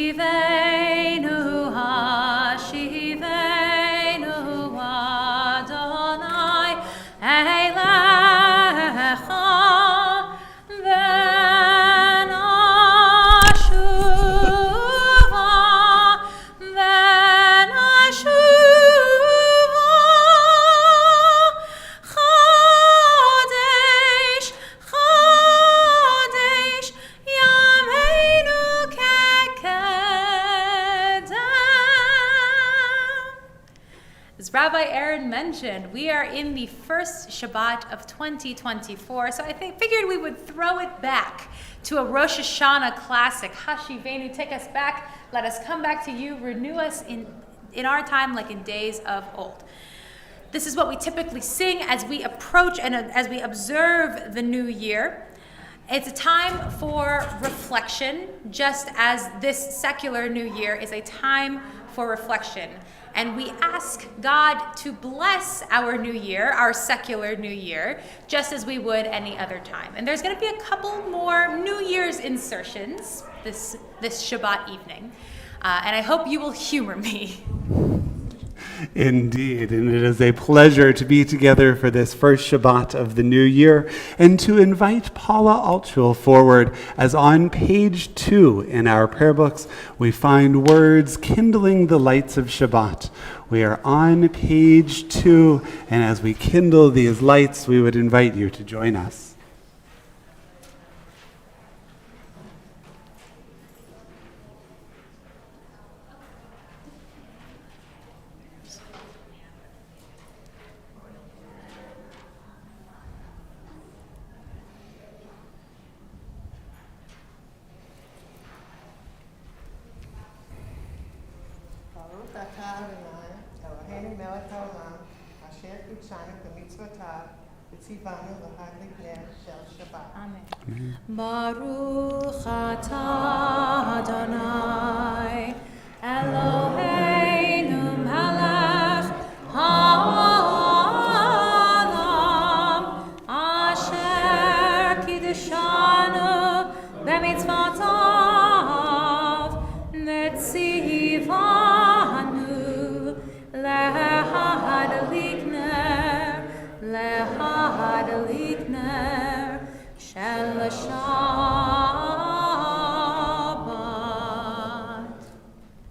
Hashivenu, Hashivenu, Adonai, Eilecha, Venashuva, Venashuva, Chodesh, Chodesh, Yameinu Kekedesh. As Rabbi Aaron mentioned, we are in the first Shabbat of 2024, so I figured we would throw it back to a Rosh Hashanah classic. Hashivenu, take us back, let us come back to you, renew us in our time like in days of old. This is what we typically sing as we approach and as we observe the new year. It's a time for reflection, just as this secular new year is a time for reflection. And we ask God to bless our new year, our secular new year, just as we would any other time. And there's going to be a couple more New Year's insertions this Shabbat evening. And I hope you will humor me. Indeed, and it is a pleasure to be together for this first Shabbat of the new year and to invite Paula Altschul forward as on page 2 in our prayer books we find words kindling the lights of Shabbat. We are on page 2, and as we kindle these lights, we would invite you to join us. Baruch atah Adonai Eloheinu melech haolam asher kiddushanu b'mitzvotav netzivanu lehadalikner shel Shabbat.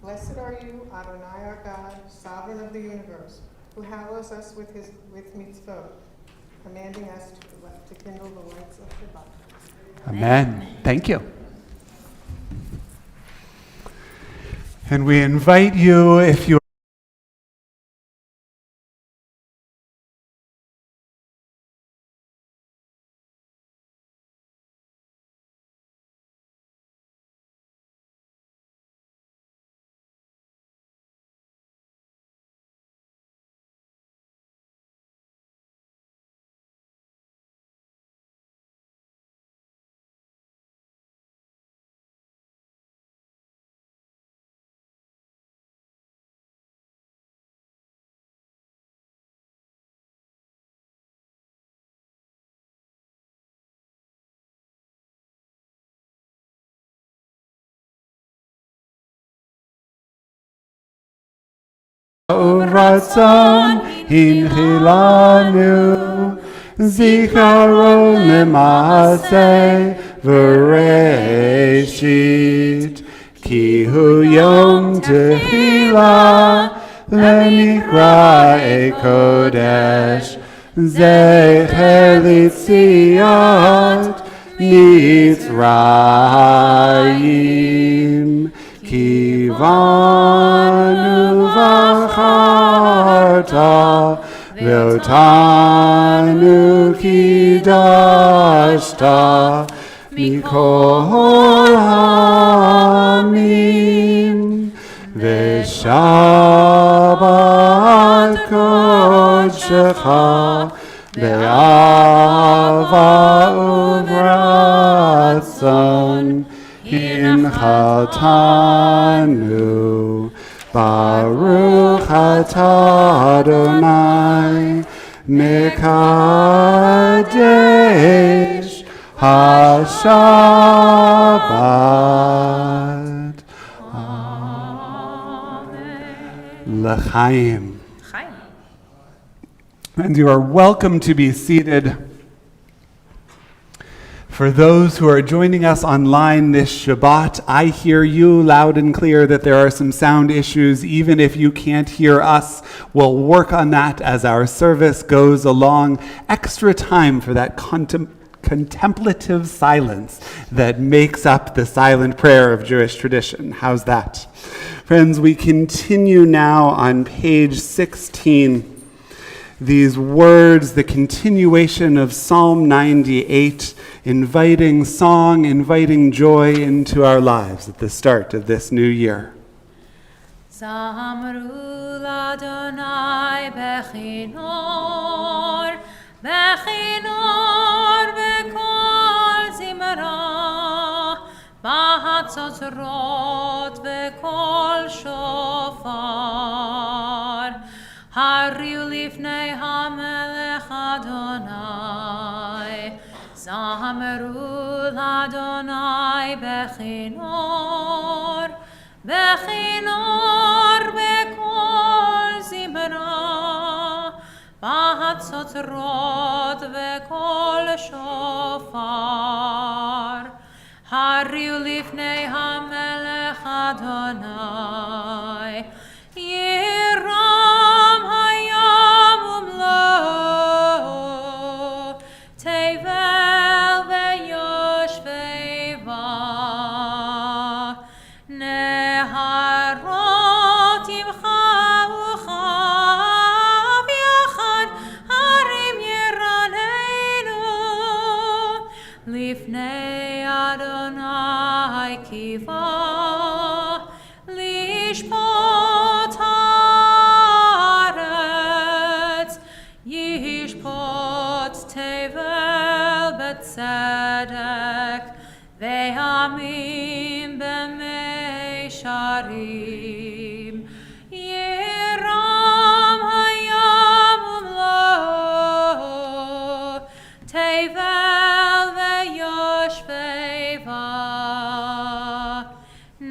Blessed are you, Adonai our God, sovereign of the universe, who hallows us with mitzvot, commanding us to kindle the lights of Shabbat. Amen. Thank you. And we invite you, if you Ratzon hinchilanu zikaron lemase v'reshit ki hu yom tehila lemikra'e kodesh zecher litziat Mitzrayim Kivanu v'charta ve'otanu kidashta mikol ha'amim v'shabbat kodshecha be'ava uvratzon Hinchatanu Baruch atah Adonai Mekadesh HaShabbat. L'chaim. And you are welcome to be seated. For those who are joining us online this Shabbat, I hear you loud and clear that there are some sound issues. Even if you can't hear us, we'll work on that as our service goes along. Extra time for that contemplative silence that makes up the silent prayer of Jewish tradition. How's that? Friends, we continue now on page 16. These words, the continuation of Psalm 98, inviting song, inviting joy into our lives at the start of this new year. Zamru l'Adonai bechinor, bechinor v'kol zimra, b'hatzotzrot v'kol shofar. Hariu lifnei hamelech Adonai, Zamru l'Adonai bechinor, bechinor v'kol zimra, b'hatzotzrot v'kol shofar. Hariu lifnei hamelech Adonai, Yiram hayam umlo, tevel ve'yoshveva, neharot imcha uchav yachad, harim yiraneinu, lifnei Adonai kiva, lishpot haaretz, yishpot tevel betzedek, ve'amim b'meisharim. Yiram hayam umlo, tevel ve'yoshveva,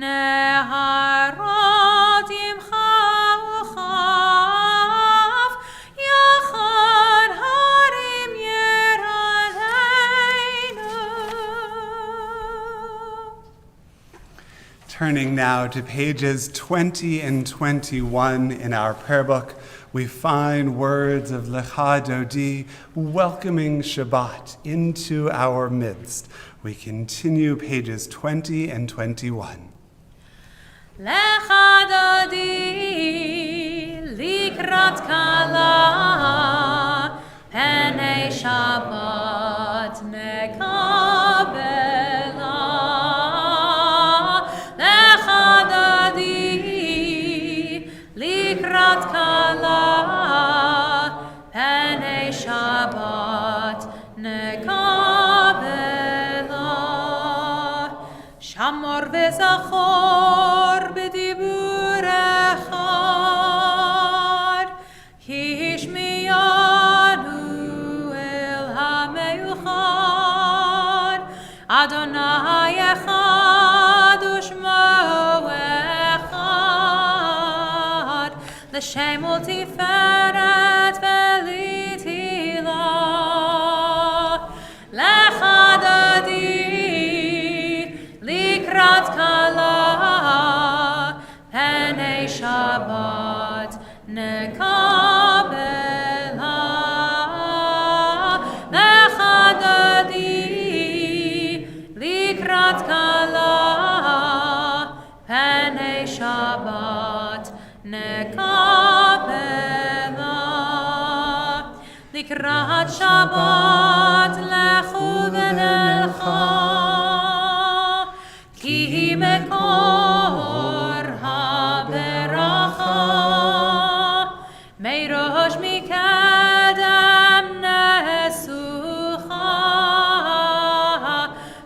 neharot imcha uchav yachad, harim yiraneinu. Turning now to pages 20 and 21 in our prayer book, we find words of Lecha Dodi welcoming Shabbat into our midst. We continue pages 20 and 21. Lecha Dodi likrat kala, penei Shabbat nekabela. Lecha Dodi likrat kala, penei Shabbat nekabela. Shamor v'zachor b'diburecha, hishmiyanu el hameuchad, Adonai echad u'shmo echad, l'shem u'tiferet v'litila. Lecha Dodi likrat kala, penei Shabbat nekabela. Lecha Dodi likrat kala, penei Shabbat nekabela. Likrat Shabbat lechu v'nelcha, ki mekor haberacha, meirosh mikedem nesucha,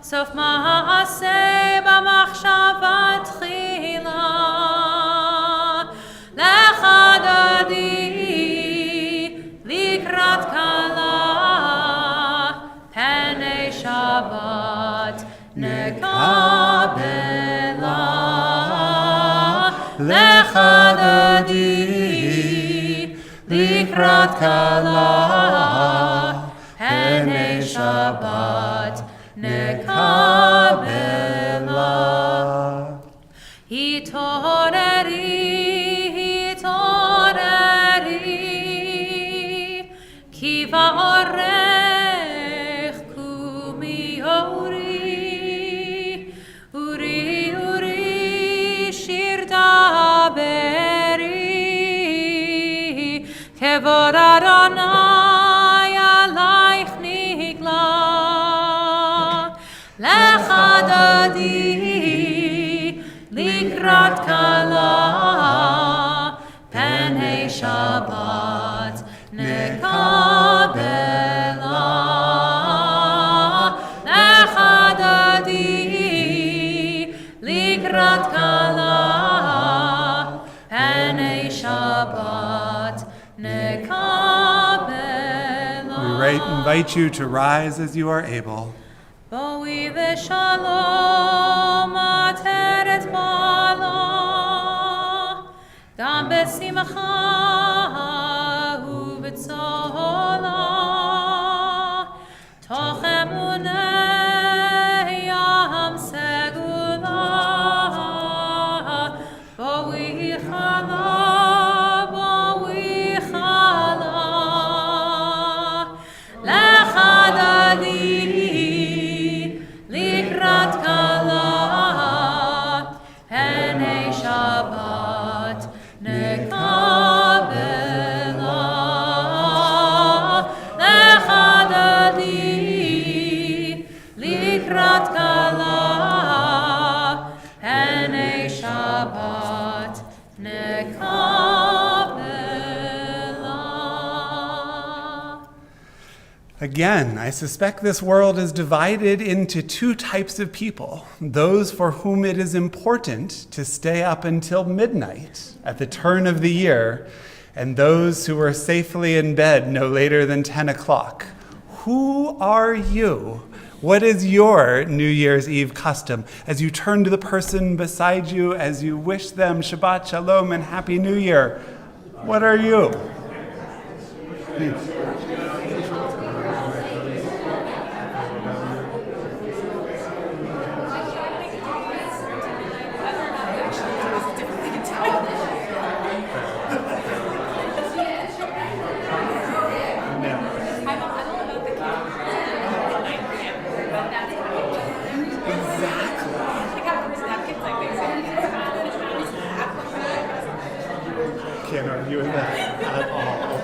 sof ma'aseh b'machshava tchila. Lecha Dodi likrat kala, penei Shabbat nekabela. Lecha Dodi likrat kala, penei Shabbat nekabela. Hitoreri, hitoreri, ki va'orech Kevod Adonai alaych nigla. Lecha dadi likrat kala. Penei Shabbat nekabela. Lecha dadi likrat kala. Penei Shabbat nekabela. We invite you to rise as you are able. Boi v'shalom ateret bala, gam besimcha u'b'tzola, toch emunei yam segula, boi chala, lecha dadi likrat kala, penei Shabbat nekabela. Lecha dadi likrat kala, penei Shabbat nekabela. Again, I suspect this world is divided into two types of people. Those for whom it is important to stay up until midnight at the turn of the year, and those who are safely in bed no later than 10 o'clock. Who are you? What is your New Year's Eve custom? As you turn to the person beside you, as you wish them Shabbat Shalom and Happy New Year, what are you? Can't argue with that at all.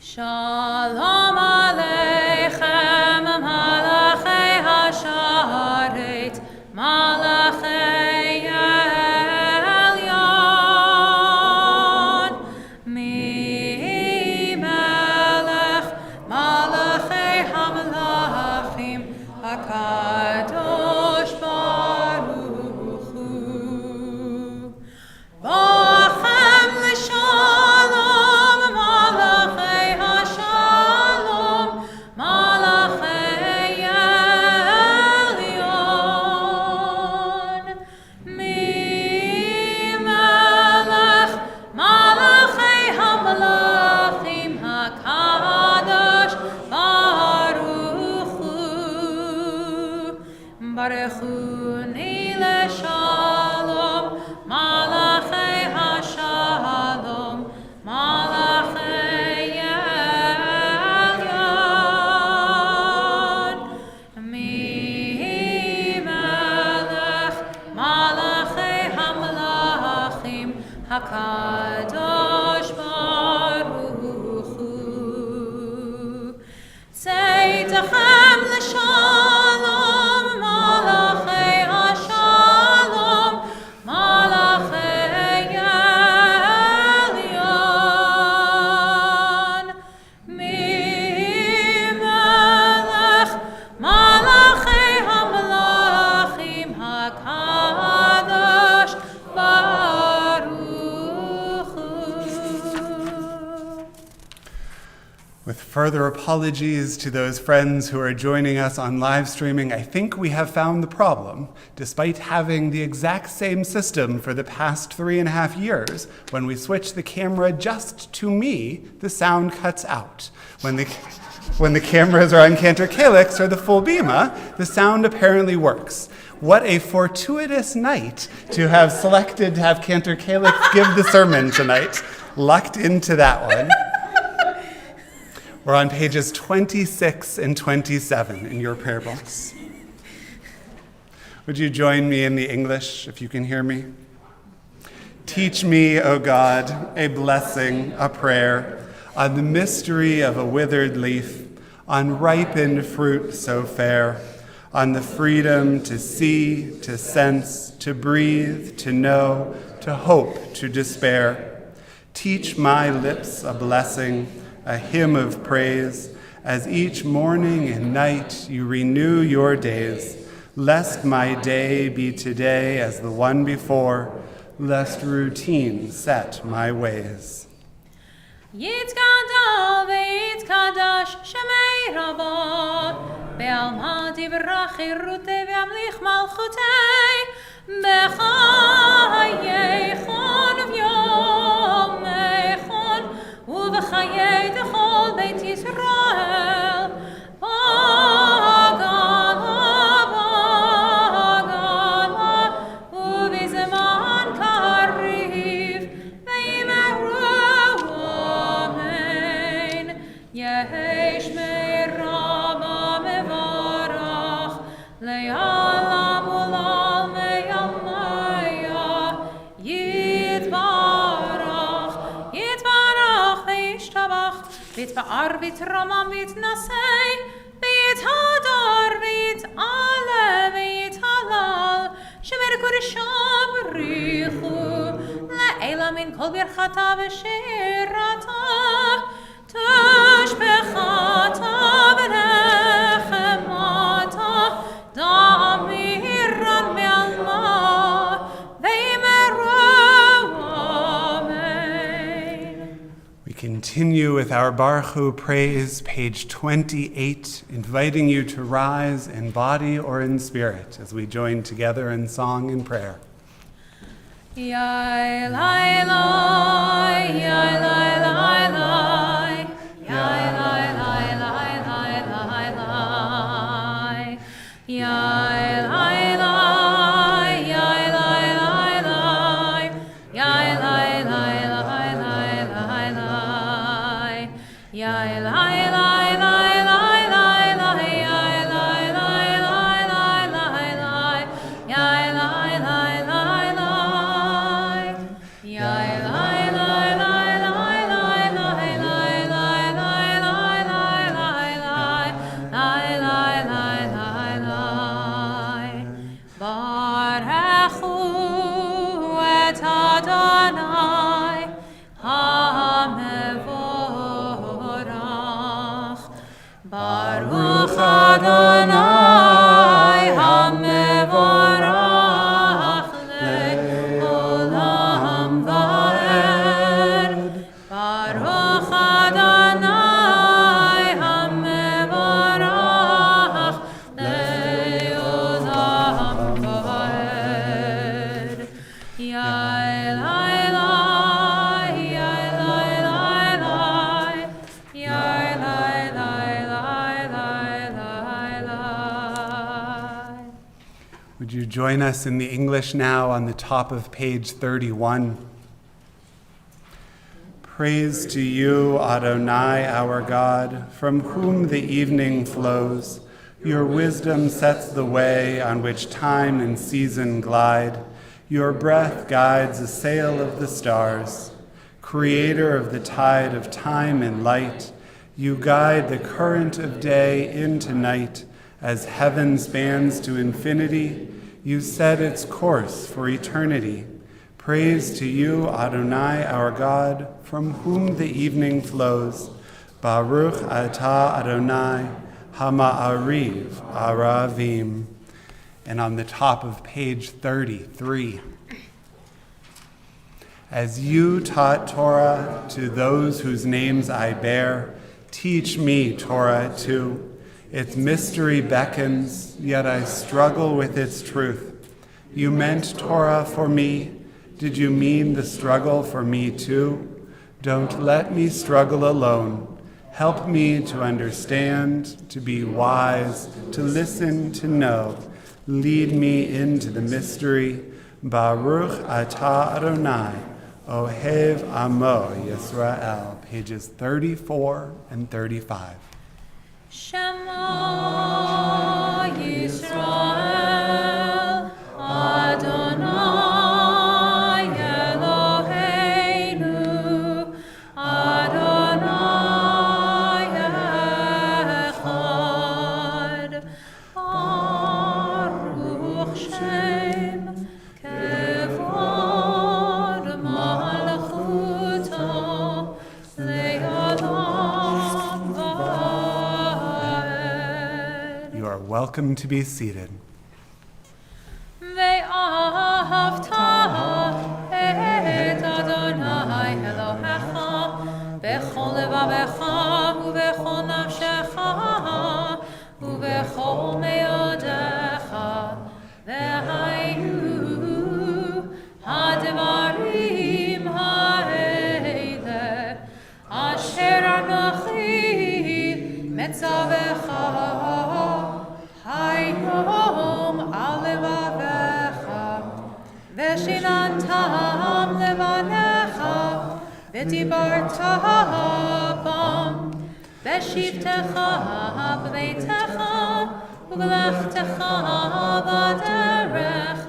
Shalom Aleichem, Malachei Hasharet, Malachei Elyon, Mi Melech, Malachei Hamlachim, HaKadosh Baruch Hu. Bochem l'shalom, Malachei Hashalom, Malachei Elyon. Mi Melech, Malachei Hamlachim, HaKadosh Baruch Hu. Baruch Hu ni l'shalom, Malachei Hashalom, Malachei Elyon. Mi Melech, Malachei Hamlachim, HaKadosh Baruch Hu. Tzeitzechem l'shalom, Malachei Hashalom, Malachei Elyon. Mi Melech, Malachei Hamlachim, HaKadosh Baruch Further apologies to those friends who are joining us on live streaming. I think we have found the problem. Despite having the exact same system for the past 3.5 years, when we switch the camera just to me, the sound cuts out. When the cameras are on Cantor Calyx or the full bima, the sound apparently works. What a fortuitous night to have selected to have Cantor Calyx give the sermon tonight. Lucked into that one. We're on pages 26 and 27 in your prayer books. Would you join me in the English, if you can hear me? Teach me, O God, a blessing, a prayer, on the mystery of a withered leaf, on ripened fruit so fair, on the freedom to see, to sense, to breathe, to know, to hope, to despair. Teach my lips a blessing, a hymn of praise, as each morning and night you renew your days, lest my day be today as the one before, lest routine set my ways. Yitzgadal ve'yitzkadash shemei rabot, be'alma tivrach irute ve'amlich malchutei, b'chayeichon v'yomeichon, ובחיי דכל בית ישראל, בגלה, ובזמן קריב, ויאמרו אמן. יש מרבה מברך, לעולם ולעולמי עלמיה, יתברך, יתברך וישתבח, ויתפאר ויתרומם ויתנשא, ויתהדר ויתעלה ויתהלל, שמר קודשו בריחו, לעילה מן כל ברכתה ושירתה, תשבחתה ונחמתה, דאמירן מעלמה, ויאמרו אמן. We continue with our Baruch Hu praise, page 28, inviting you to rise in body or in spirit as we join together in song and prayer. Yai lai lai, yai lai lai lai, yai lai lai lai lai lai lai, yai lai lai, yai lai lai lai, yai lai lai lai lai lai lai, yai lai lai lai lai lai lai, yai lai lai lai lai lai lai, yai lai lai lai lai. Yai lai lai lai lai lai lai lai lai lai lai lai lai lai lai lai lai. Barechu et Adonai hamevorach. Baruch Adonai hamevorach le'olam va'ed. Baruch Adonai hamevorach le'olam va'ed. Yai lai lai, yai lai lai lai, yai lai lai lai lai lai lai. Would you join us in the English now on the top of page 31? Praise to you, Adonai, our God, from whom the evening flows. Your wisdom sets the way on which time and season glide. Your breath guides the sail of the stars. Creator of the tide of time and light, you guide the current of day into night. As heaven spans to infinity, you set its course for eternity. Praise to you, Adonai, our God, from whom the evening flows. Baruch atah Adonai, hama'ariv aravim. And on the top of page 33. As you taught Torah to those whose names I bear, Teach me, Torah, too. Its mystery beckons, yet I struggle with its truth. You meant Torah for me. Did you mean the struggle for me too? Don't let me struggle alone. Help me to understand, to be wise, to listen, to know. Lead me into the mystery. Baruch atah Adonai, Ohev Amo Yisrael, pages 34 and 35. Shema Yisrael, Adonai Eloheinu, Adonai Echad, Baruch Shem Kevod Malchuto Le'olam Va'ed. You are welcome to be seated. ואהבת את אדוני אלוהיך בכל לבבך ובכל נפשך ובכל מאודך, והיו הדברים האלה אשר אנוכי מצווך היום על לבביך, ושיננתם לבניך, ודיברת בם, בשבתך בביתך, ובלכתך בדרך,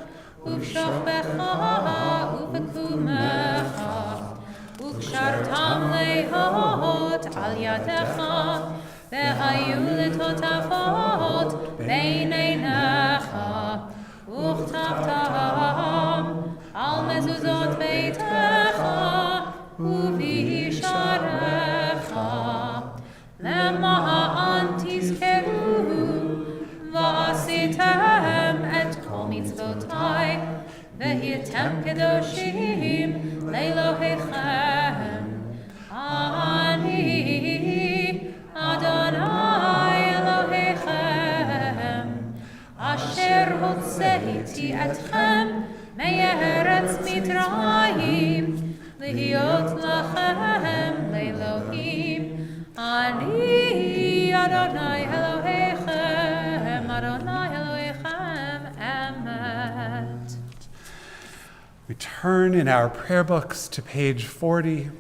ובשוכבך ובקומך, וקשרתם להיות על ידך, והיו לטוטפות בין עיניך, וכתבתם על מזוזות ביתך ובישעריך, למען תזכרו ועשיתם את כל מצוותיי, והייתם קדושים לאלוהיכם. אני אדוני אלוהיכם, אשר הוצאתי אתכם מארץ מצרים, להיות לכם לאלוהים. אני אדוני אלוהיכם, אדוני אלוהיכם אמת. We turn in our prayer books to page 40,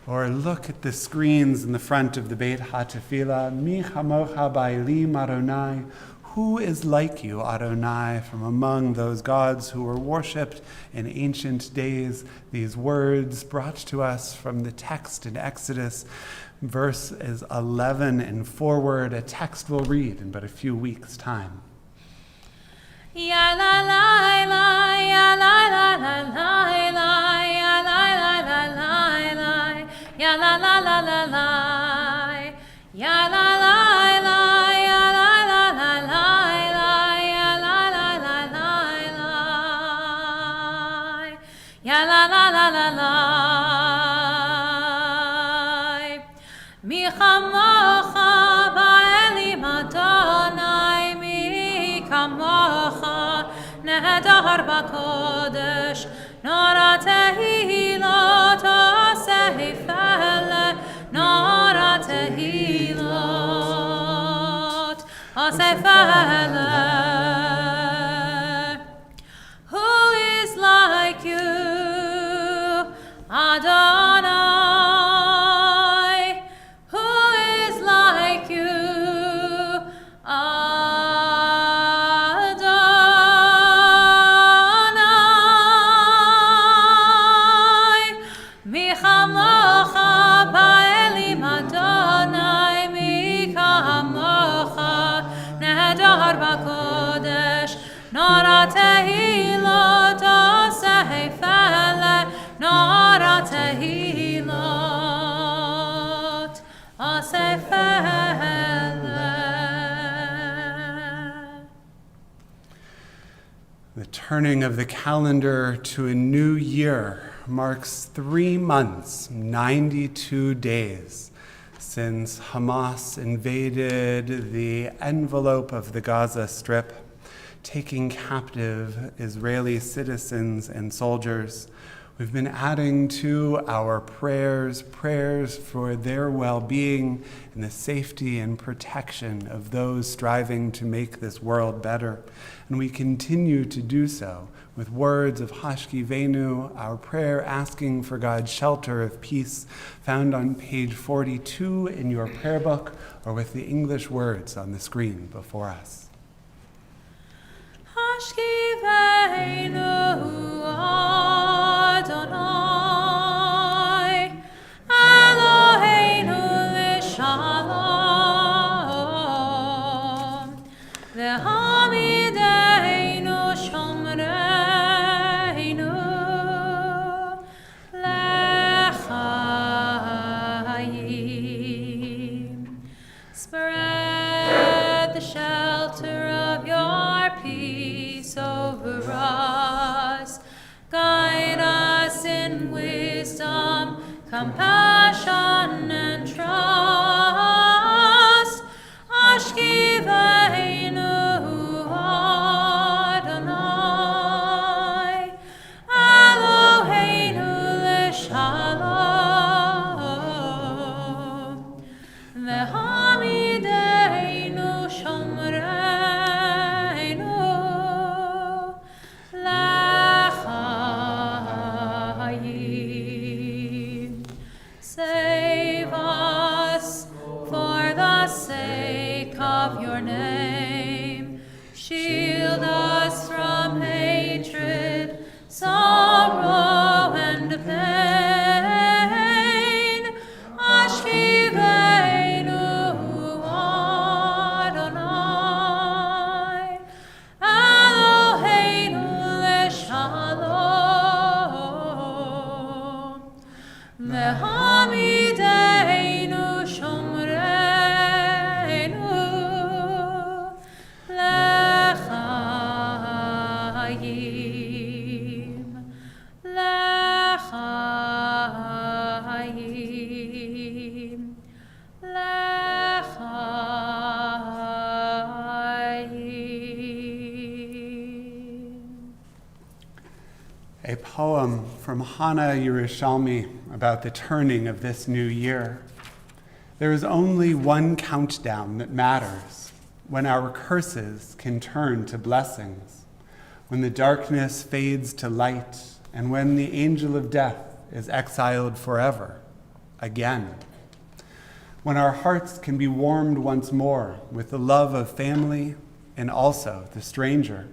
or look at the screens in the front of the Beit HaTefillah. Mi chamocha ba'elim Adonai. Who is like you, Adonai, from among those gods who were worshipped in ancient days? These words brought to us from the text in Exodus, verses 11 and forward, a text we'll read in but a few weeks' time. Ya la la la, ya la la la la la, ya la la la la la, ya la la la la la, ya la la la, ya la la la la la, ya la la la la la, ya la la la la la. Mi chamocha ba'elim Adonai, mi chamocha nehedar b'kodesh, nora tehilot asehifele, nora tehilot asehifele. Who is like you, Adonai? Who is like you, Adonai? Mi chamocha ba'elim Adonai, mi chamocha nehedar b'kodesh, nora tehilot asehifele, nora tehilot asehifele. The turning of the calendar to a new year marks 3 months, 92 days, Since Hamas invaded the envelope of the Gaza Strip, taking captive Israeli citizens and soldiers, we've been adding to our prayers for their well-being and the safety and protection of those striving to make this world better. And we continue to do so with words of Hashkivenu, our prayer asking for God's shelter of peace, found on page 42 in your prayer book, or with the English words on the screen before us. Hashkivenu Adonai, Eloheinu l'shalom, v'hamideinu shomreinu l'chaim. Spread the shelter of your peace over us. Guide us in wisdom, compassion, and trust. Ashkivenu Adonai, Eloheinu l'shalom, v'hamideinu shomreinu l'chaim. Save us for the sake of your name. Shield us from hatred, sorrow, and pain. Ashkivenu Adonai, Eloheinu l'shalom, v'hamideinu shomreinu l'chaim, l'chaim, l'chaim. A poem from Hannah Yerushalmi about the turning of this new year. There is only one countdown that matters, when our curses can turn to blessings, when the darkness fades to light, and when the angel of death is exiled forever, again. When our hearts can be warmed once more with the love of family and also the stranger.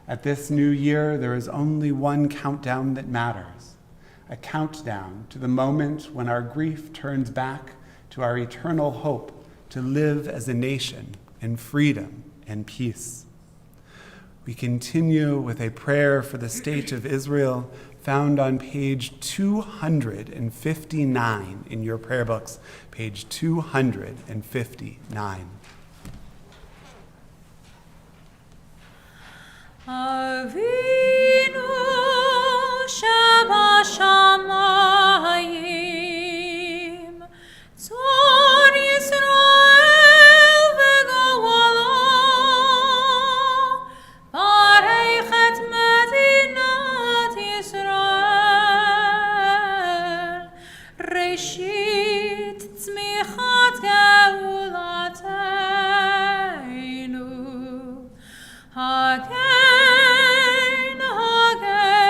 At this new year, there is only one countdown that matters, a countdown to the moment when our grief turns back to our eternal hope to live as a nation in freedom and peace. We continue with a prayer for the state of Israel found on page 259 in your prayer books, page 259. Avinu Shabbat Shamayim, Tzor Yisrael v'Goalo, Barech et Medinat Yisrael, Reshit tzmichat geulatenu, Hagen, Hagen.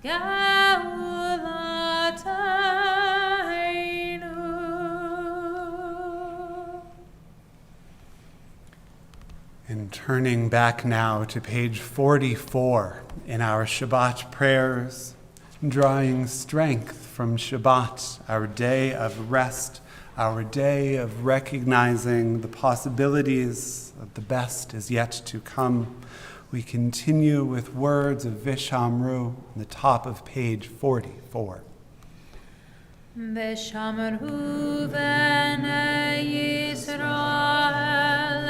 Geulatenu. And turning back now to page 44 in our Shabbat prayers, drawing strength from Shabbat, our day of rest, our day of recognizing the possibilities of the best is yet to come, we continue with words of Vishamru on the top of page 44. Vishamru b'nei Yisrael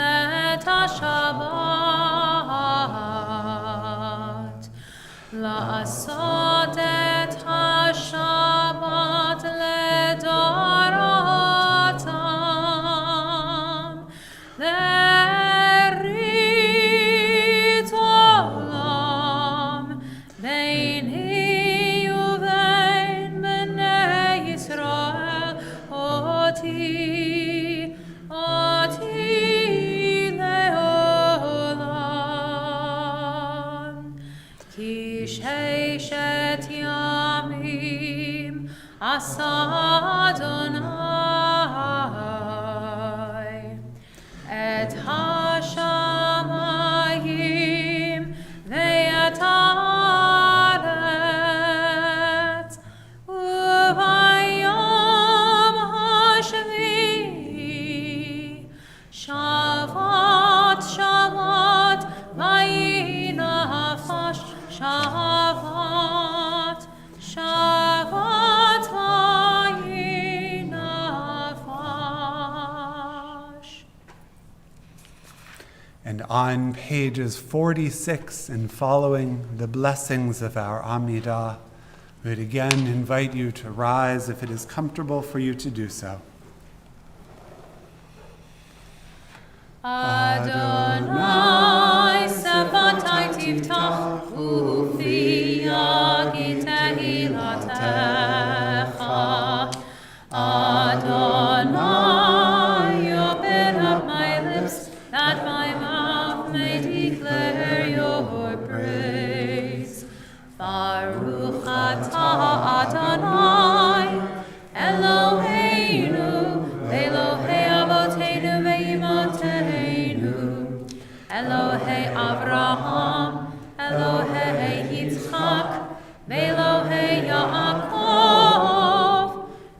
et ha-Shabbat, la'asot et ha-Shabbat ledoratam, lerit olam, beini uvein b'nei Yisrael, oti leolam. Ki sheishet yamim asa Adonai et hashamayim ve'et haaretz ubayom hashvi shavat shavat vayinafash shavat shavat vayinafash. And on pages 46 and following, the blessings of our Amidah, we would again invite you to rise if it is comfortable for you to do so. Adonai Sabbatai Tiftach Ufi Yagi Tehilatecha. Adonai, open up my lips that my mouth may declare your praise. Baruch atah Adonai Eloheinu Elohei Avoteinu ve'Imateinu, Elohei Avraham, Elohei Yitzchak, ve'Elohei Yaakov,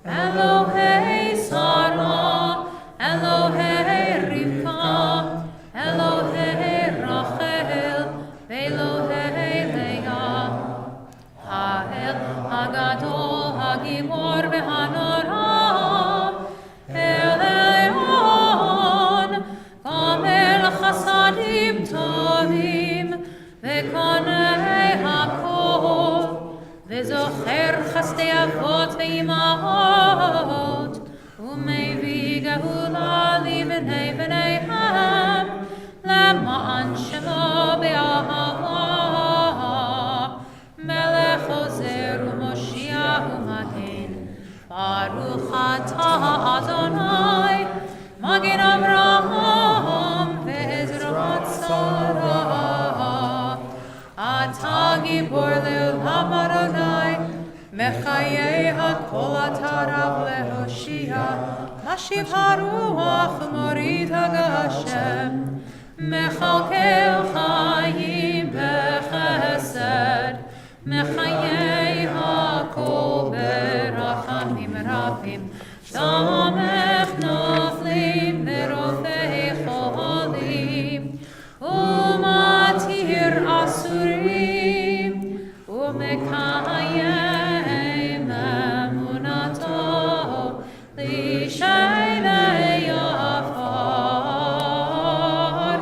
Elohei Sarah, Elohei Rivka, Elohei Rachel, ve'Elohei Leah, Ha'el Hagadol Hagibor ve'Hanora, חסדים טובים וקונה הכל וזוכר חסדי אבות ואימהות ומביא גאולה לבני בניהם למען שמו באהבה מלך עוזר ומושיע ומגן ברוך אתה אדוני מגן אברהם ועזרת שרה אתה גיבור לעולם אדוני מחיי הכל אתה רב להושיע משיב הרוח ומוריד הגשם מכלכל חיים בחסד מחיי הכל ברחמים רבים סומך נופלים ורופא חולים ומתיר אסורים ומקיים אמונתו לשני יפר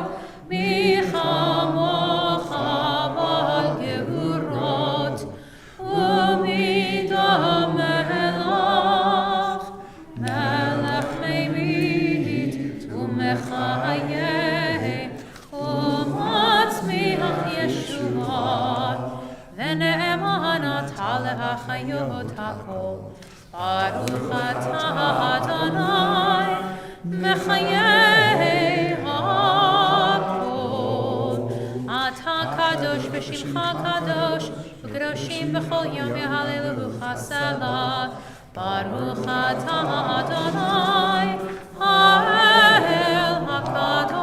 מי כמוך בעל גבורות ומי דומה לך מלך ממית ומחיה ומצמיח ישועה ונאמן אתה להחיות הכל ברוך אתה אדוני מחיי הכל אתה קדוש בשמך קדוש Kedoshim b'chol yom yehallelu chasela. Baruch atah Adonai, Ha'el HaKadosh.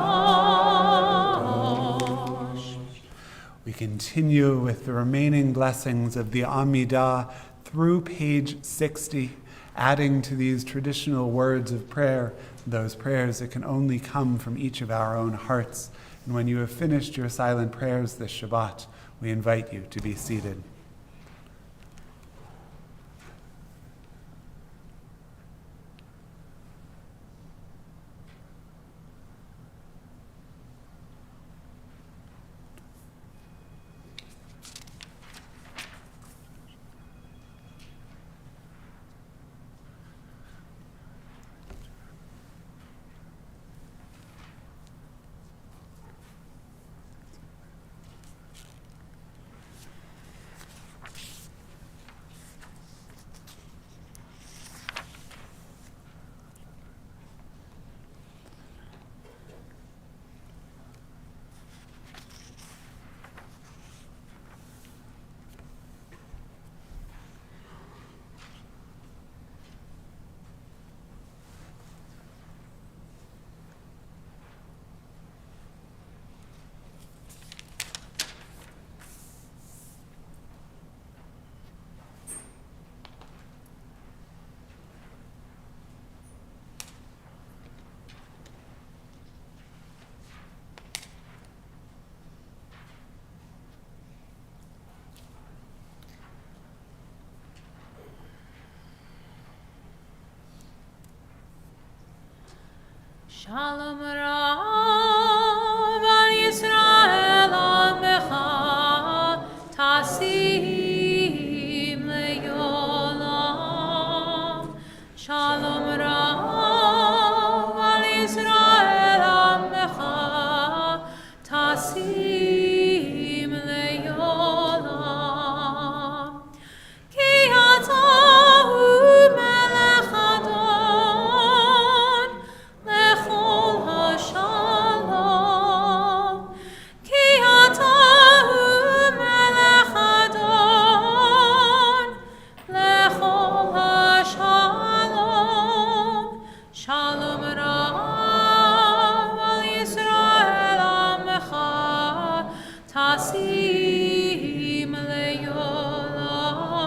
We continue with the remaining blessings of the Amidah through page 60, adding to these traditional words of prayer, those prayers that can only come from each of our own hearts. And when you have finished your silent prayers this Shabbat, we invite you to be seated. Shalom Rav al Yisrael Amecha Tasim Le'olam. Shalom Rav al Yisrael Amecha Tasim Le'olam. Ki atahu melech Adon lechol hashalom. Ki atahu melech Adon lechol hashalom. Shalom Rav al Yisrael Amecha Tasim Le'olam.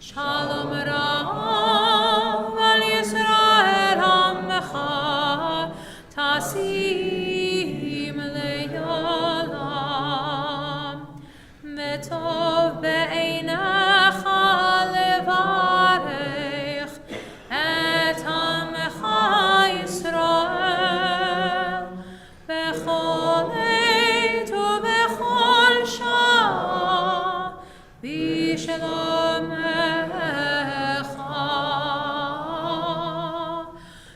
Shalom Rav al Yisrael Amecha Tasim Le'olam. V'tov be'einecha levarech et Amecha Yisrael bechol עת ובכל שעה בשלומך.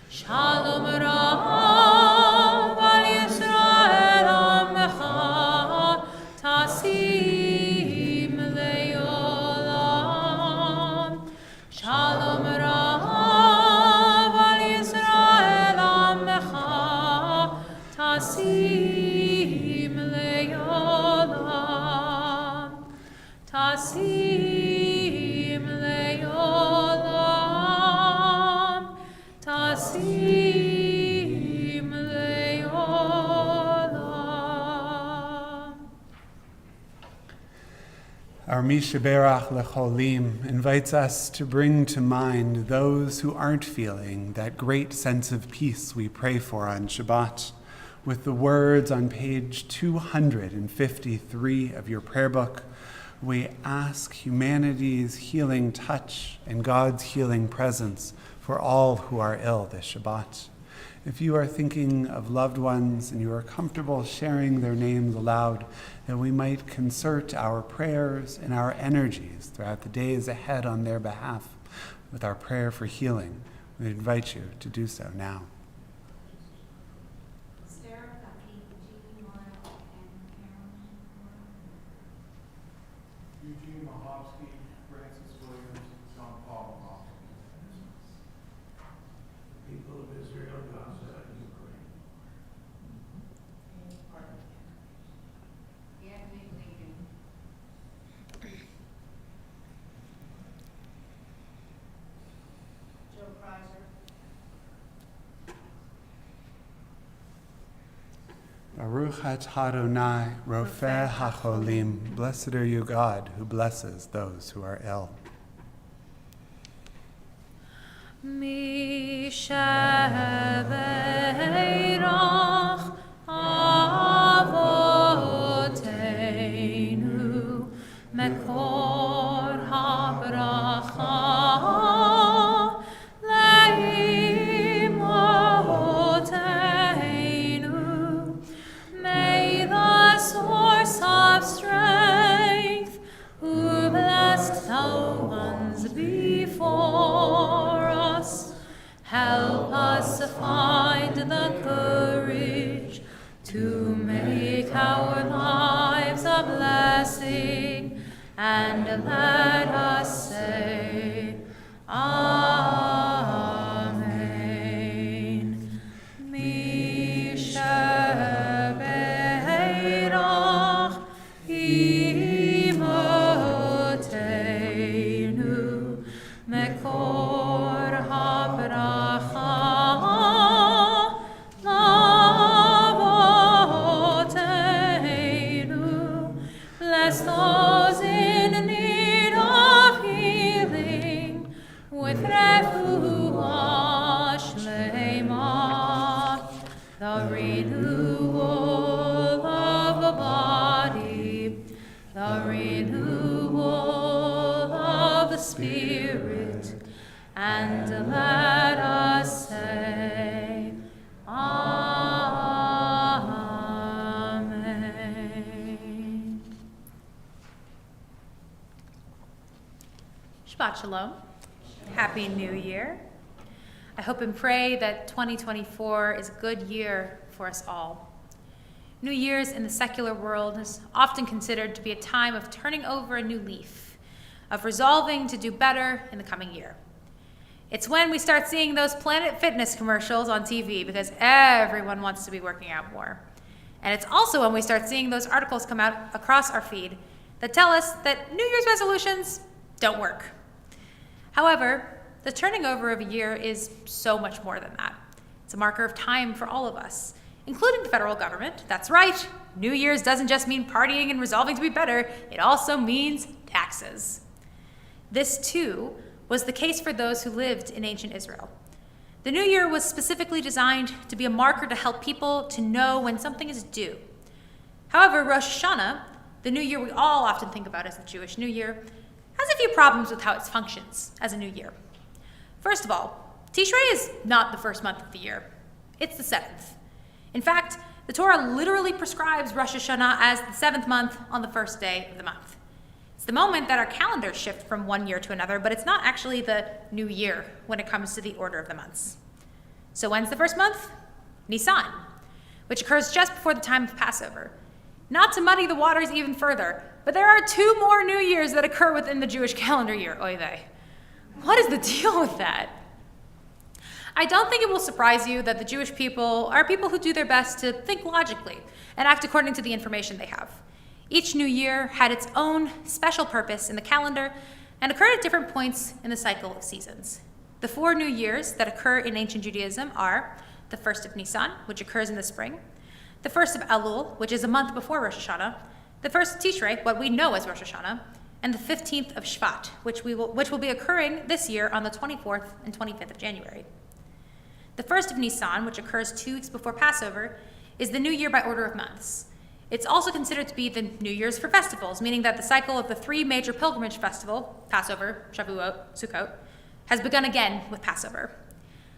Shalom Rav al Yisrael Amecha Tasim Le'olam. Shalom Rav al Yisrael Amecha Tasim Le'olam. Tasim Le'olam. Tasim Le'olam. Our Mishaberach Lecholim invites us to bring to mind those who aren't feeling that great sense of peace we pray for on Shabbat, with the words on page 253 of your prayer book. We ask humanity's healing touch and God's healing presence for all who are ill this Shabbat. If you are thinking of loved ones and you are comfortable sharing their names aloud, that we might concert our prayers and our energies throughout the days ahead on their behalf with our prayer for healing, we invite you to do so now. Sarah Bucky, Jean Lyle, and Carolyn Eugene Mahovsky, Francis Williams, John Paul Mahovsky. People of Israel, Gaza, and Ukraine. Anthony Lincoln. Baruch atah Adonai, Rofeh HaCholim. Blessed are you, God, who blesses those who are ill. Mishabeirach Avoteinu Mekor HaBracha Leimoteinu. May the source of strength, who blessed the ones before us, help us to find the courage to make our lives a blessing, and let us say, Amen. Mishabeirach Imoteinu Mekor HaBracha Avoteinu. Bless those in need of healing with refuah shlema, the renewal of the body, the renewal of the spirit, and let us say, Amen. Shabbat Shalom. Happy New Year. I hope and pray that 2024 is a good year for us all. New Year's in the secular world is often considered to be a time of turning over a new leaf, of resolving to do better in the coming year. It's when we start seeing those Planet Fitness commercials on TV because everyone wants to be working out more. And it's also when we start seeing those articles come out across our feed that tell us that New Year's resolutions don't work. However, the turning over of a year is so much more than that. It's a marker of time for all of us, including the federal government. That's right, New Year's doesn't just mean partying and resolving to be better, it also means taxes. This, too, was the case for those who lived in ancient Israel. The New Year was specifically designed to be a marker to help people to know when something is due. However, Rosh Hashanah, the New Year we all often think about as the Jewish New Year, has a few problems with how it functions as a new year. First of all, Tishrei is not the first month of the year. It's the 7th. In fact, the Torah literally prescribes Rosh Hashanah as the 7th month on the first day of the month. It's the moment that our calendars shift from one year to another, but it's not actually the new year when it comes to the order of the months. So when's the first month? Nisan, which occurs just before the time of Passover. Not to muddy the waters even further, but there are 2 more New Years that occur within the Jewish calendar year. Oy vey. What is the deal with that? I don't think it will surprise you that the Jewish people are people who do their best to think logically and act according to the information they have. Each new year had its own special purpose in the calendar and occurred at different points in the cycle of seasons. The 4 New Years that occur in ancient Judaism are the 1st of Nisan, which occurs in the spring, the 1st of Elul, which is a month before Rosh Hashanah, the 1st of Tishrei, what we know as Rosh Hashanah, and the 15th of Shvat, which will be occurring this year on the 24th and 25th of January. The 1st of Nisan, which occurs 2 weeks before Passover, is the new year by order of months. It's also considered to be the New Year's for festivals, meaning that the cycle of the 3 major pilgrimage festivals, Passover, Shavuot, Sukkot, has begun again with Passover.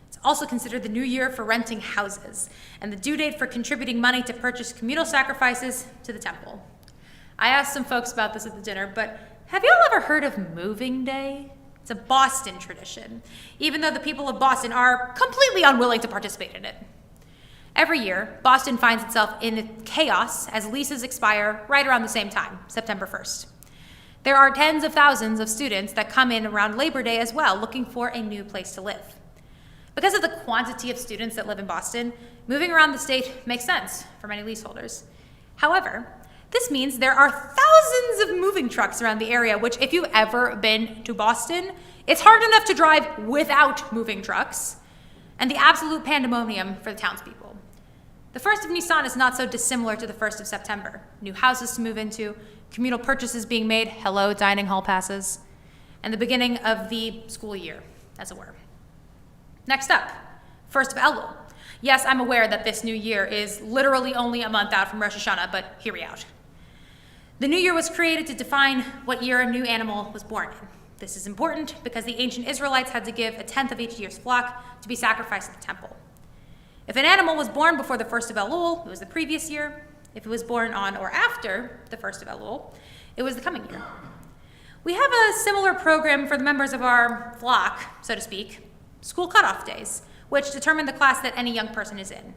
It's also considered the new year for renting houses, and the due date for contributing money to purchase communal sacrifices to the temple. I asked some folks about this at the dinner, but have y'all ever heard of Moving Day? It's a Boston tradition, even though the people of Boston are completely unwilling to participate in it. Every year, Boston finds itself in chaos as leases expire right around the same time, September 1st. There are tens of thousands of students that come in around Labor Day as well, looking for a new place to live. Because of the quantity of students that live in Boston, moving around the state makes sense for many leaseholders. However, this means there are thousands of moving trucks around the area, which if you've ever been to Boston, it's hard enough to drive without moving trucks, and the absolute pandemonium for the townspeople. The 1st of Nisan is not so dissimilar to the 1st of September. New houses to move into, communal purchases being made, hello dining hall passes, and the beginning of the school year, as it were. Next up, 1st of Elul. Yes, I'm aware that this new year is literally only a month out from Rosh Hashanah, but hear me out. The new year was created to define what year a new animal was born in. This is important because the ancient Israelites had to give a tenth of each year's flock to be sacrificed at the temple. If an animal was born before the 1st of Elul, it was the previous year. If it was born on or after the 1st of Elul, it was the coming year. We have a similar program for the members of our flock, so to speak, school cutoff days, which determine the class that any young person is in.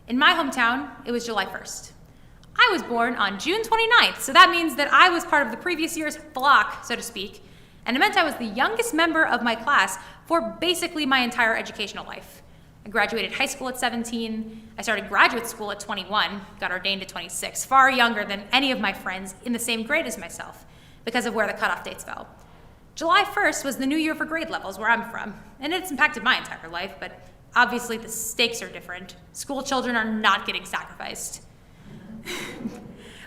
In my hometown, it was July 1st. I was born on June 29th, so that means that I was part of the previous year's flock, so to speak, and it meant I was the youngest member of my class for basically my entire educational life. I graduated high school at 17, I started graduate school at 21, got ordained at 26, far younger than any of my friends in the same grade as myself, because of where the cutoff dates fell. July 1st was the new year for grade levels where I'm from, and it's impacted my entire life, but obviously the stakes are different. School children are not getting sacrificed.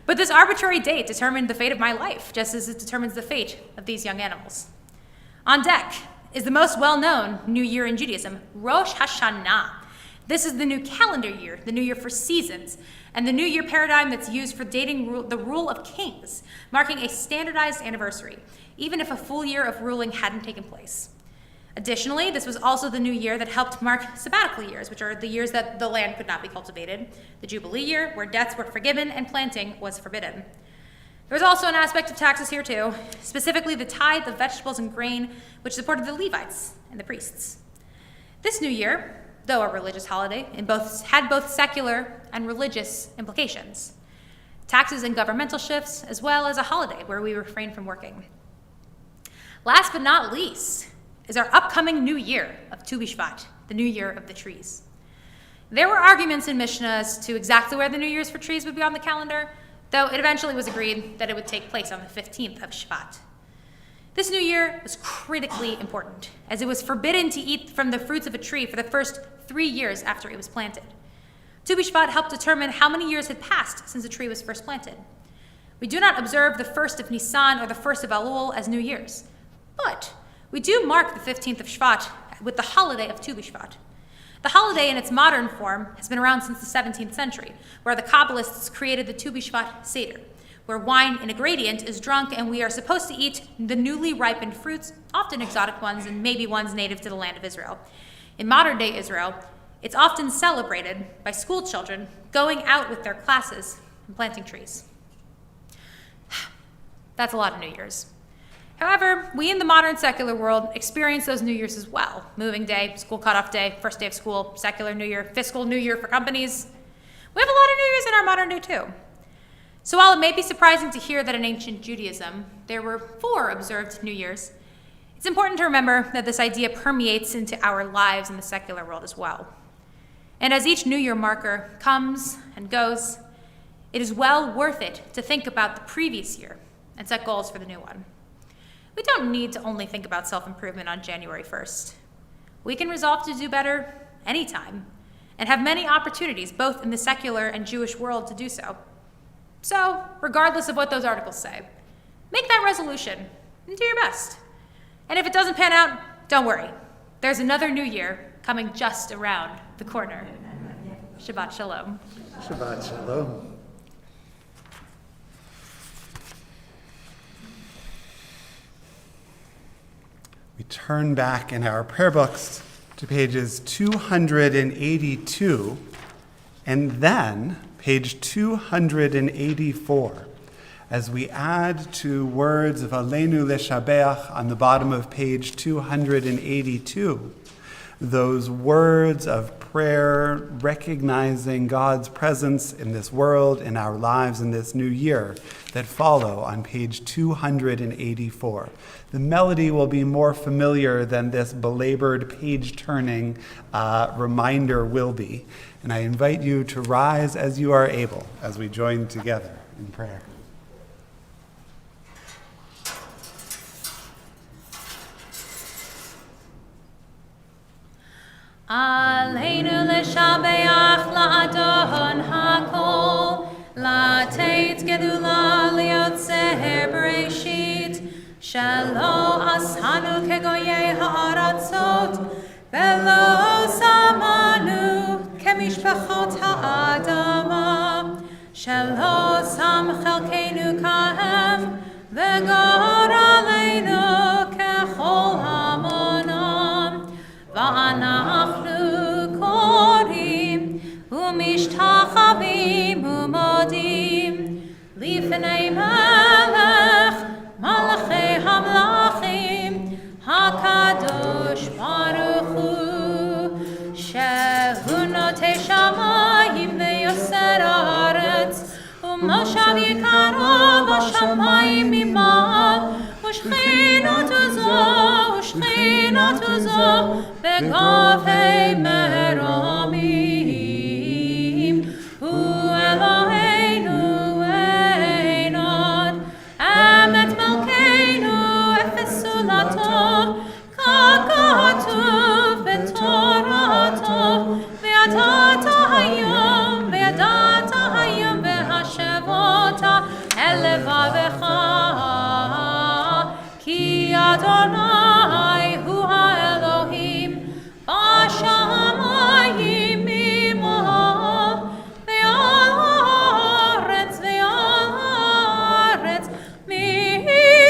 But this arbitrary date determined the fate of my life, just as it determines the fate of these young animals. On deck is the most well-known new year in Judaism, Rosh Hashanah. This is the new calendar year, the new year for seasons, and the new year paradigm that's used for dating the rule of kings, marking a standardized anniversary, even if a full year of ruling hadn't taken place. Additionally, this was also the new year that helped mark sabbatical years, which are the years that the land could not be cultivated, the Jubilee year, where debts were forgiven and planting was forbidden. There was also an aspect of taxes here too, specifically the tithe of vegetables and grain, which supported the Levites and the priests. This new year, though a religious holiday, had both secular and religious implications. Taxes and governmental shifts, as well as a holiday where we refrain from working. Last but not least is our upcoming new year of Tu B'Shvat, the new year of the trees. There were arguments in Mishnah as to exactly where the New Year's for trees would be on the calendar, though it eventually was agreed that it would take place on the 15th of Shvat. This new year was critically important, as it was forbidden to eat from the fruits of a tree for the first 3 years after it was planted. Tu B'Shvat helped determine how many years had passed since the tree was first planted. We do not observe the 1st of Nisan or the 1st of Elul as New Year's, but we do mark the 15th of Shvat with the holiday of Tu B'Shvat. The holiday in its modern form has been around since the 17th century, where the Kabbalists created the Tu B'Shvat Seder, where wine in a gradient is drunk and we are supposed to eat the newly ripened fruits, often exotic ones and maybe ones native to the land of Israel. In modern day Israel, it's often celebrated by school children going out with their classes and planting trees. That's a lot of New Year's. However, we in the modern secular world experience those New Year's as well. Moving day, school cutoff day, first day of school, secular New Year, fiscal New Year for companies. We have a lot of New Year's in our modern day too. So while it may be surprising to hear that in ancient Judaism there were 4 observed New Year's, it's important to remember that this idea permeates into our lives in the secular world as well. And as each New Year marker comes and goes, it is well worth it to think about the previous year and set goals for the new one. We don't need to only think about self-improvement on January 1st. We can resolve to do better anytime and have many opportunities both in the secular and Jewish world to do so. So, regardless of what those articles say, make that resolution and do your best. And if it doesn't pan out, don't worry. There's another new year coming just around the corner. Shabbat Shalom. Shabbat Shalom. We turn back in our prayer books to pages 282 and then page 284 as we add to words of Aleinu Leshabeach on the bottom of page 282, those words of prayer recognizing God's presence in this world, in our lives in this new year that follow on page 284. The melody will be more familiar than this belabored page-turning reminder will be. And I invite you to rise as you are able as we join together in prayer. Aleinu leshabeach la'adon שלא עשנו כגויי הארצות, ולא שמנו כמשפחות האדמה, שלא שם חלקנו כהם, וגורלנו ככל המונם, ואנחנו קוראים ומשתחווים ומודים לפני מלך מלכי המלכים הקדוש ברוך הוא, שהוא נוטה שמיים ויוסר הארץ, ומושב יקרו בשמיים ממעל, ושכינתו זו בגבי מרומים. הוא אלוהינו אין עוד, אמת מלכנו אפס זולתו, ככתוב בתורתו, וידעת היום והשבות אל לבבך, כי אדוני הוא האלוהים בשמיים ממעל, ועל הארץ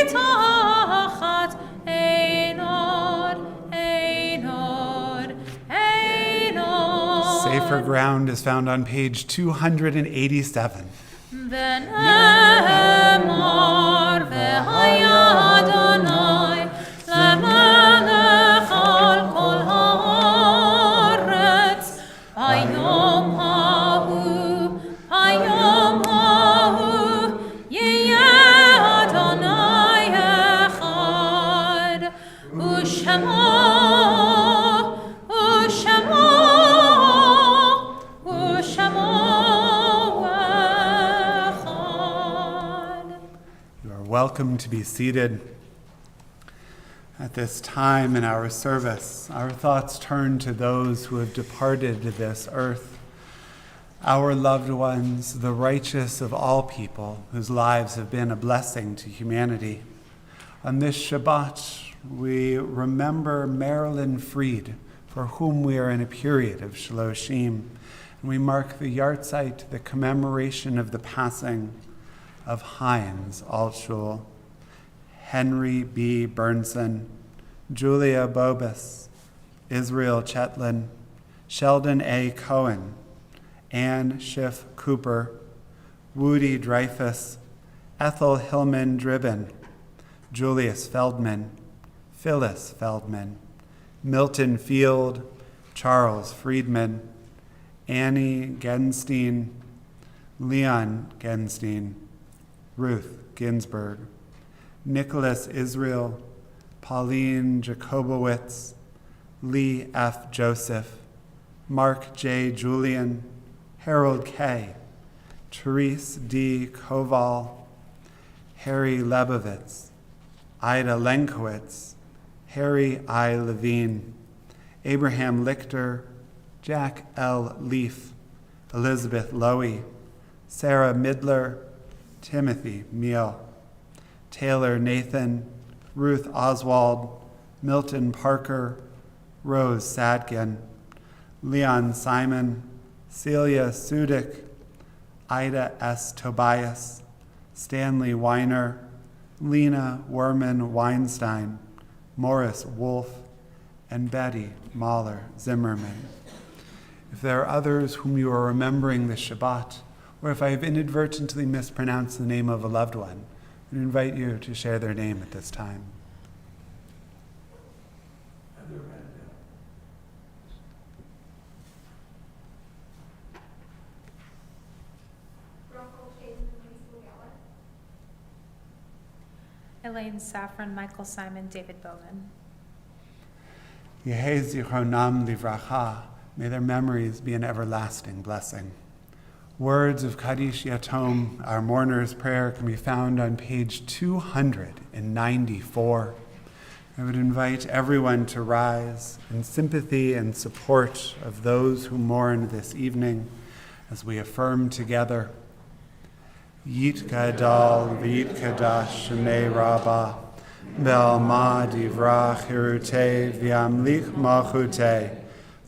מתחת, אין עוד. Safer ground is found on page 287. ונאמר והיה אדוני למלך על כל הארץ, ביום ההוא יהיה אדוני אחד, ושמו Welcome to be seated. At this time in our service, our thoughts turn to those who have departed this earth, our loved ones, the righteous of all people, whose lives have been a blessing to humanity. On this Shabbat, we remember Marilyn Freed, for whom we are in a period of Shloshim, and we mark the yahrzeit, the commemoration of the passing of Heinz Altschul, Henry B. Burnson, Julia Bobus, Israel Chetlin, Sheldon A. Cohen, Ann Schiff Cooper, Woody Dreyfus, Ethel Hillman Dribbin, Julius Feldman, Phyllis Feldman, Milton Field, Charles Friedman, Annie Genstein, Leon Genstein, Ruth Ginsburg, Nicholas Israel, Pauline Jacobowitz, Lee F. Joseph, Mark J. Julian, Harold K., Therese D. Koval, Harry Lebovitz, Ida Lenkowitz, Harry I. Levine, Abraham Lichter, Jack L. Leaf, Elizabeth Lowy, Sarah Midler, Timothy Meal, Taylor Nathan, Ruth Oswald, Milton Parker, Rose Sadkin, Leon Simon, Celia Sudik, Ida S. Tobias, Stanley Weiner, Lena Werman Weinstein, Morris Wolf, and Betty Mahler Zimmerman. If there are others whom you are remembering this Shabbat, or if I have inadvertently mispronounced the name of a loved one, I invite you to share their name at this time. Elaine Saffron, Michael Simon, David Bowman. Yehei zichronam livracha, may their memories be an everlasting blessing. Words of Kaddish Yatom, our mourner's prayer, can be found on page 294. I would invite everyone to rise in sympathy and support of those who mourn this evening as we affirm together, Yit Gadol V'Yit Kadash Shemei Rabbah, Be'alma divrach hirute v'yamlich malchute.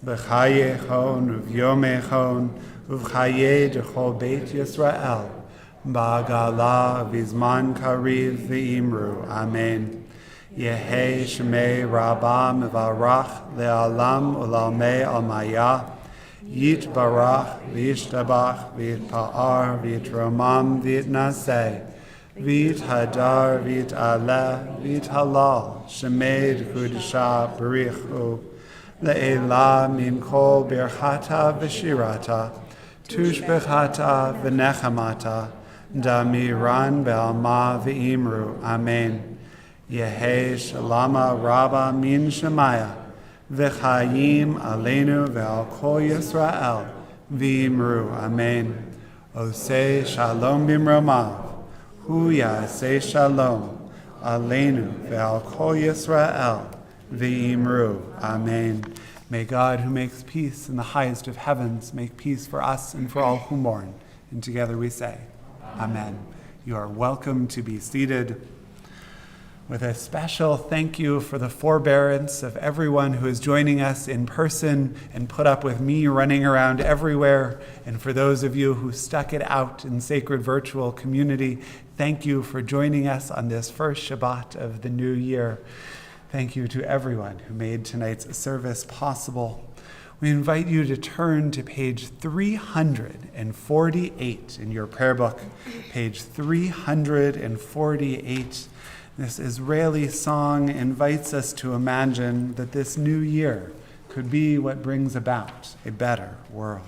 B'chayechon uv'yomechon uv'chaye dechol Beit Yisrael. Ba'gala v'zman kariv v'imru. Amen. Yehe shemei rabba mevarach le'alam u'lalmei almaya. Yit barach v'yishtabach v'yitpa'ar v'yitromam v'yitnaseh. V'yit hadar v'yit aleh v'yit halal. Shemed kudisha barichu. Le'ela min kol birchata v'shirata. Tushbechata v'nechamata. Damiran be'alma v'imru. Amen. Yehe shalama rabba min shemaya. V'chayim aleinu ve'al kol Yisrael. V'imru. Amen. Oseh shalom bimromav. Hu yaseh shalom. Aleinu ve'al kol Yisrael. V'imru. Amen. May God, who makes peace in the highest of heavens, make peace for us and for all who mourn. And together we say, Amen. You are welcome to be seated. With a special thank you for the forbearance of everyone who is joining us in person and put up with me running around everywhere. And for those of you who stuck it out in sacred virtual community, thank you for joining us on this first Shabbat of the new year. Thank you to everyone who made tonight's service possible. We invite you to turn to page 348 in your prayer book, page 348. This Israeli song invites us to imagine that this new year could be what brings about a better world.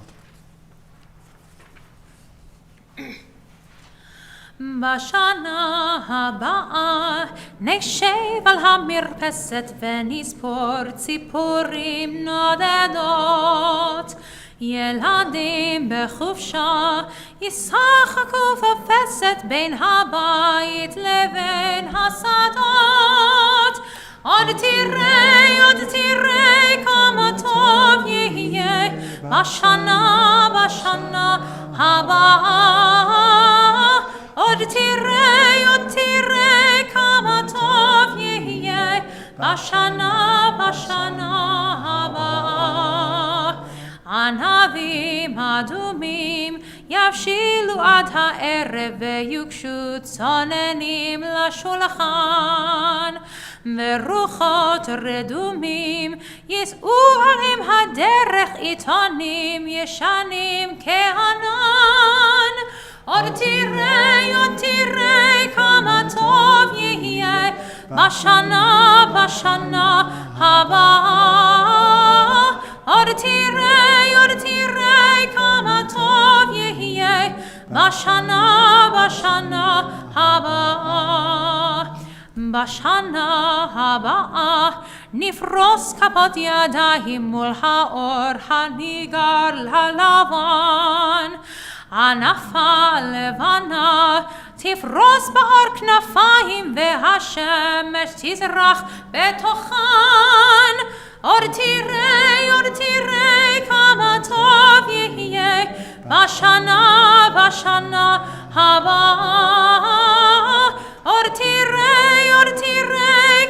בשנה הבאה נשב על המרפסת ונספור ציפורים נודדות. ילדים בחופשה ישחקו בפסת בין הבית לבין השדות. עוד תראה כמה טוב יהיה בשנה הבאה. עוד תראה כמה טוב יהיה בשנה הבאה. ענבים אדומים יבשילו עד הערב ויוגשו צוננים לשולחן. ורוחות רדומים ייסעו עליהם הדרך עיתונים ישנים כענן. עוד תראה כמה טוב יהיה בשנה הבאה. עוד תראה כמה טוב יהיה בשנה הבאה. בשנה הבאה נפרוס כפות ידיים מול האור הניגר הלבן. ענפה לבנה תפרוס באור כנפיים והשמש תזרח בתוכן. עוד תראה כמה טוב יהיה בשנה הבאה. עוד תראה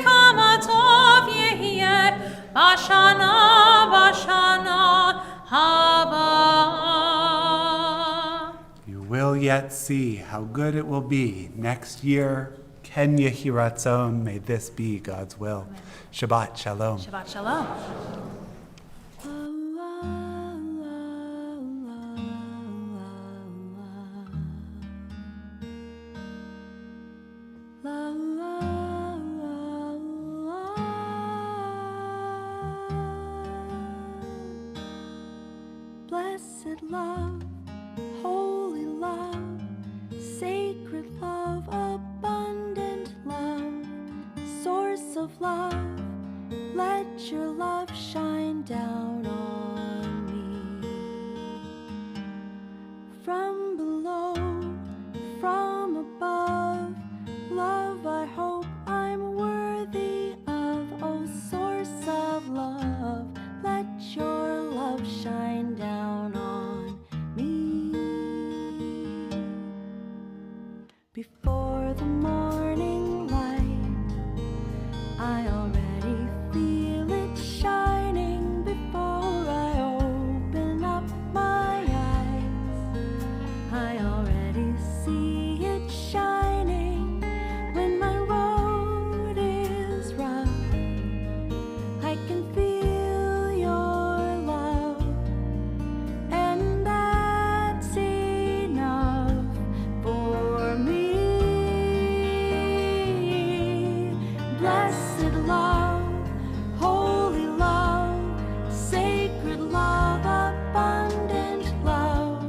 כמה טוב יהיה בשנה הבאה. You will yet see how good it will be next year. Ken Yehi Ratzon, may this be God's will. Amen. Shabbat Shalom. Shabbat Shalom. Blessed love, holy love, sacred love, abundant love, source of love, let your love shine down on me. From below, from above, love I hope I'm worthy of, oh source of love, let your love shine down on me. Before the morning light, I already feel it shining before I open up my eyes. I already see it shining when my road is rough. I can feel your love, and that's enough for me. Blessed love, holy love, sacred love, abundant love,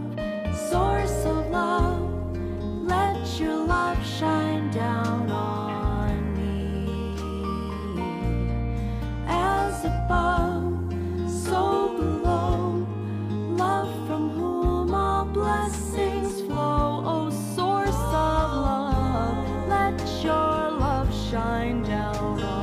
source of love, let your love shine down on me. As above, so below, love from whom all blessings flow. O source of love, let your love shine down on me.